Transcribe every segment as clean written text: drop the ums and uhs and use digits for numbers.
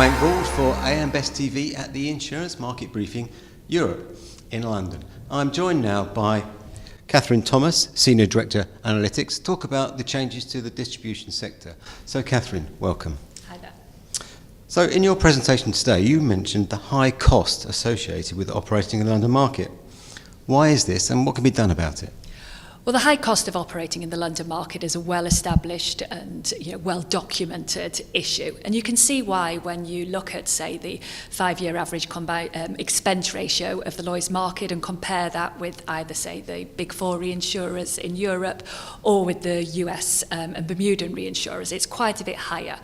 Matt Gould for AM Best TV at the Insurance Market Briefing Europe in London. I'm joined now by Catherine Thomas, Senior Director Analytics, to talk about the changes to the distribution sector. So Catherine, welcome. Hi there. So in your presentation today, you mentioned the high cost associated with operating in the London market. Why is this and what can be done about it? Well, the high cost of operating in the London market is a well-established and well-documented issue. And you can see why when you look at, say, the 5-year average expense ratio of the Lloyds market and compare that with either, say, the big four reinsurers in Europe or with the US and Bermudan reinsurers. It's quite a bit higher.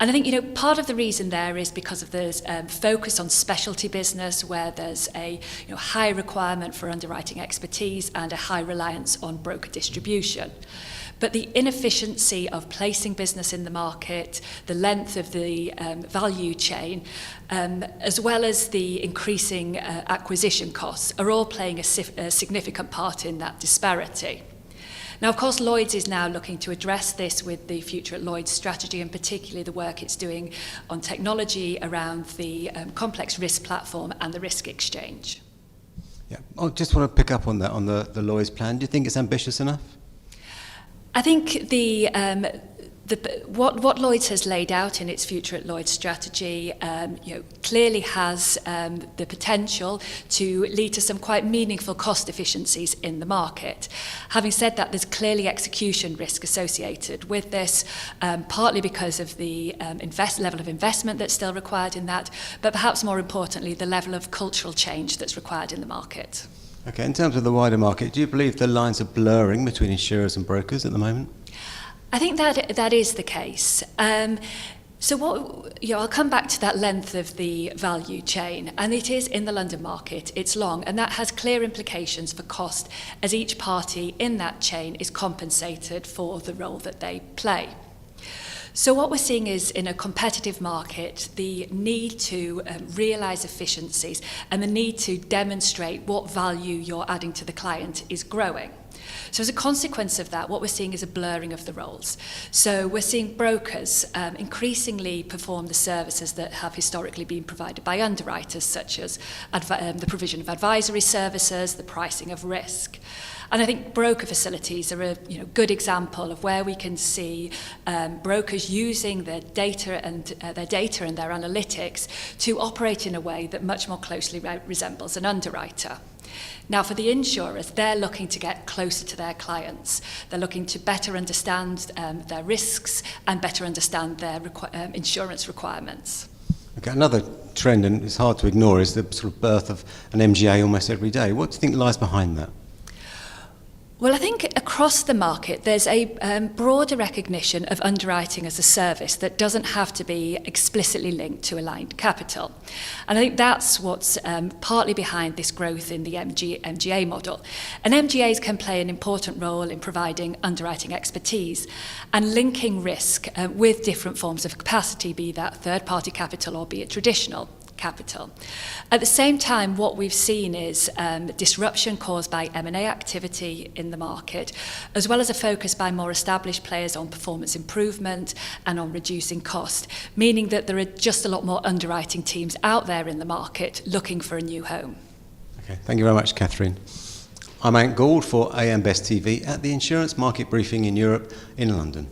And I think, part of the reason there is because of the focus on specialty business where there's a high requirement for underwriting expertise and a high reliance on broker distribution. But the inefficiency of placing business in the market, the length of the value chain, as well as the increasing acquisition costs are all playing a significant part in that disparity. Now, of course, Lloyds is now looking to address this with the Future at Lloyds strategy, and particularly the work it's doing on technology around the complex risk platform and the risk exchange. Yeah, I just want to pick up on that, on the Lloyds plan. Do you think it's ambitious enough? I think what Lloyds has laid out in its Future at Lloyds strategy clearly has the potential to lead to some quite meaningful cost efficiencies in the market. Having said that, there's clearly execution risk associated with this, partly because of the level of investment that's still required in that, but perhaps more importantly, the level of cultural change that's required in the market. Okay, in terms of the wider market, do you believe the lines are blurring between insurers and brokers at the moment? I think that is the case. So I'll come back to that length of the value chain, and it is in the London market, it's long, and that has clear implications for cost as each party in that chain is compensated for the role that they play. So what we're seeing is, in a competitive market, the need to realise efficiencies and the need to demonstrate what value you're adding to the client is growing. So as a consequence of that, what we're seeing is a blurring of the roles. So we're seeing brokers increasingly perform the services that have historically been provided by underwriters, such as the provision of advisory services, the pricing of risk. And I think broker facilities are a good example of where we can see brokers using their data and their analytics to operate in a way that much more closely resembles an underwriter. Now, for the insurers, they're looking to get closer to their clients. They're looking to better understand their risks and better understand their insurance requirements. Okay, another trend, and it's hard to ignore, is the sort of birth of an MGA almost every day. What do you think lies behind that? Well, I think across the market, there's a broader recognition of underwriting as a service that doesn't have to be explicitly linked to aligned capital. And I think that's what's partly behind this growth in the MGA model. And MGAs can play an important role in providing underwriting expertise and linking risk with different forms of capacity, be that third-party capital or be it traditional capital. At the same time, what we've seen is disruption caused by M&A activity in the market, as well as a focus by more established players on performance improvement and on reducing cost, meaning that there are just a lot more underwriting teams out there in the market looking for a new home. Okay, thank you very much, Catherine. I'm Matt Gould for AM Best TV at the Insurance Market Briefing in Europe in London.